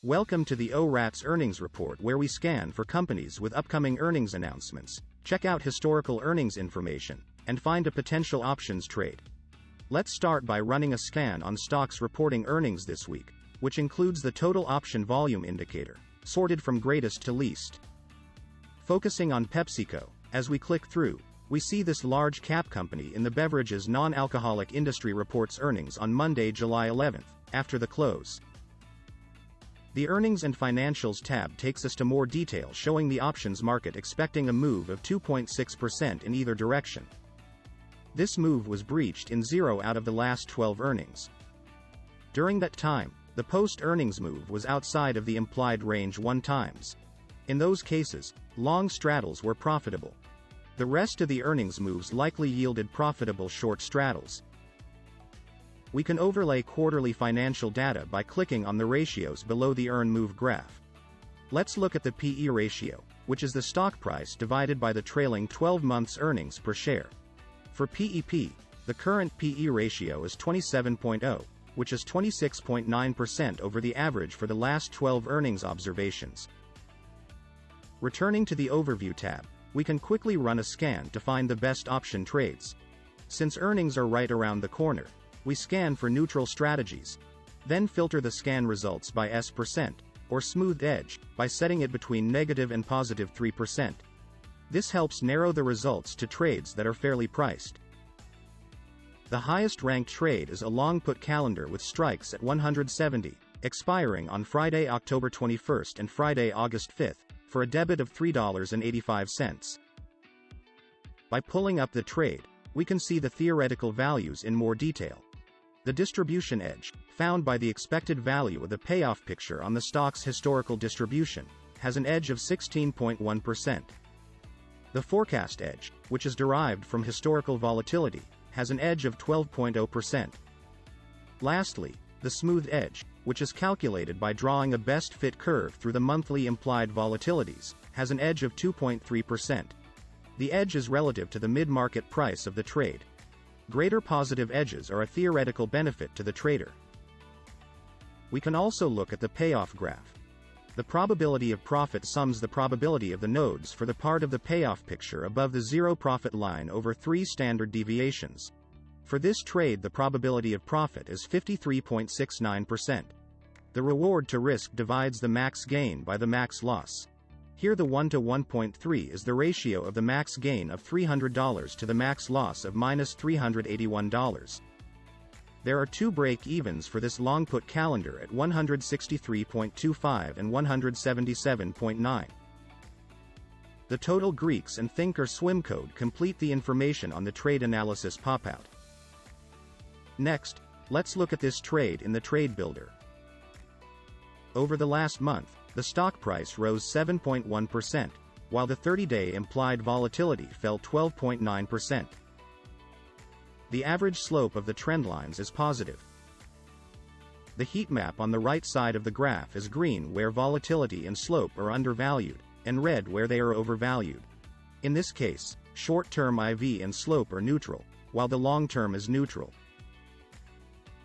Welcome to the ORATS Earnings Report, where we scan for companies with upcoming earnings announcements, check out historical earnings information, and find a potential options trade. Let's start by running a scan on stocks reporting earnings this week, which includes the total option volume indicator, sorted from greatest to least. Focusing on PepsiCo, as we click through, we see this large cap company in the beverages non-alcoholic industry reports earnings on Monday, July 11th, after the close. The Earnings and Financials tab takes us to more detail showing the options market expecting a move of 2.6% in either direction. This move was breached in 0 out of the last 12 earnings. During that time, the post-earnings move was outside of the implied range 1 times. In those cases, long straddles were profitable. The rest of the earnings moves likely yielded profitable short straddles. We can overlay quarterly financial data by clicking on the ratios below the earn move graph. Let's look at the PE ratio, which is the stock price divided by the trailing 12 months earnings per share. For PEP, the current PE ratio is 27.0, which is 26.9% over the average for the last 12 earnings observations. Returning to the Overview tab, we can quickly run a scan to find the best option trades. Since earnings are right around the corner, we scan for neutral strategies. Then filter the scan results by S%, or smoothed edge, by setting it between negative and positive 3%. This helps narrow the results to trades that are fairly priced. The highest ranked trade is a long put calendar with strikes at 170, expiring on Friday, October 21st and Friday, August 5th, for a debit of $3.85. By pulling up the trade, we can see the theoretical values in more detail. The distribution edge, found by the expected value of the payoff picture on the stock's historical distribution, has an edge of 16.1%. The forecast edge, which is derived from historical volatility, has an edge of 12.0%. Lastly, the smoothed edge, which is calculated by drawing a best fit curve through the monthly implied volatilities, has an edge of 2.3%. The edge is relative to the mid-market price of the trade. Greater positive edges are a theoretical benefit to the trader. We can also look at the payoff graph. The probability of profit sums the probability of the nodes for the part of the payoff picture above the zero profit line over 3 standard deviations. For this trade, the probability of profit is 53.69%. The reward to risk divides the max gain by the max loss. Here the 1 to 1.3 is the ratio of the max gain of $300 to the max loss of minus $381. There are 2 break-evens for this long put calendar at 163.25 and 177.9. The total Greeks and Thinker swim code complete the information on the trade analysis pop-out. Next, let's look at this trade in the Trade Builder. Over the last month, the stock price rose 7.1%, while the 30-day implied volatility fell 12.9%. The average slope of the trendlines is positive. The heat map on the right side of the graph is green where volatility and slope are undervalued, and red where they are overvalued. In this case, short-term IV and slope are neutral, while the long-term is neutral.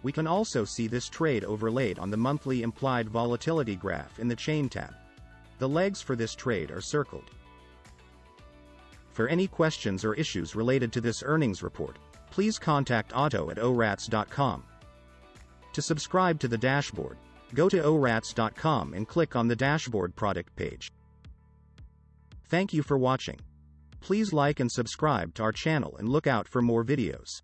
We can also see this trade overlaid on the monthly implied volatility graph in the Chain tab. The legs for this trade are circled. For any questions or issues related to this earnings report, please contact Otto at orats.com. To subscribe to the dashboard, go to orats.com and click on the dashboard product page. Thank you for watching. Please like and subscribe to our channel and look out for more videos.